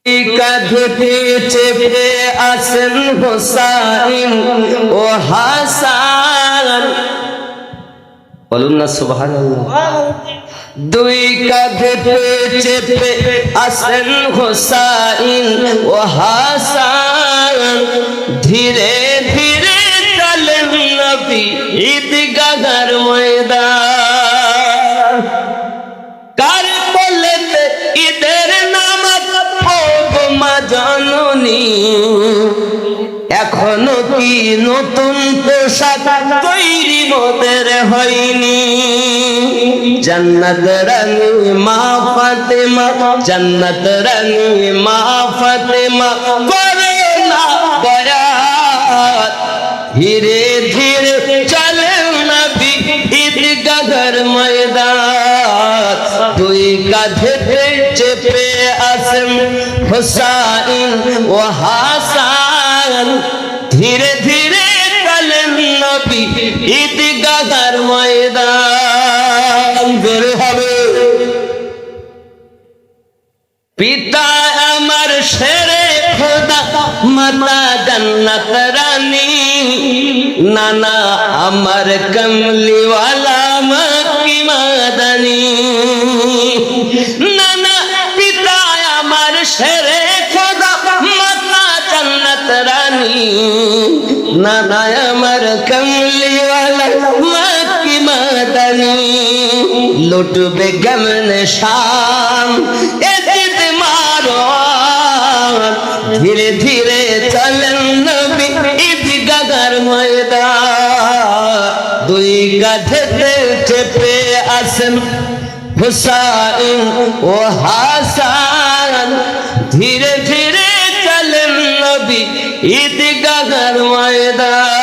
কাঁধে চেপে আসেন হোসাইন ও হাসান, বলুন না সুবহানাল্লাহ। দুই কাঁধে চেপে আসেন হোসাইন ও হাসান, ধীরে ধীরে চলেন নবী ঈদগাহর ময়দান। কার বলেতে ঈদের নামাজ পড়বো মা জননী, এখনো কি নতুন পোশাক তৈরি মোদের হয়নি। জান্নাত রানী মা ফাতেমা, জান্নাত রানী মা ফাতেমা করে না বয়াত, ধীরে ধীরে চলে নবী ঈদগাহর ময়দান। দুই কাঁধে চেপে আসেন হোসাইন ও হাসান, ধীরে ধীরে চলেন নবী ঈদগাহর ময়দান। বের হবে পিতা আমার শেরে খোদা, মাতা জান্নাত রানী, নানা আমার কমলিওয়ালা মক্কি মাদানী। নানা পিতা আমার শেরে খোদা, মাতা জান্নাত রানী, নানা আমার কমলিওয়ালা মক্কি মাদানী। লুটবে কেমনে শাম এজিদ মারোয়ান, ধীরে ধীরে চলেন নবী ঈদগাহর ময়দান। দুই কাঁধে চেপে আসেন হোসাইন ও হাসান, ধীরে ধীরে চলেন নবী ঈদগাহর ময়দান।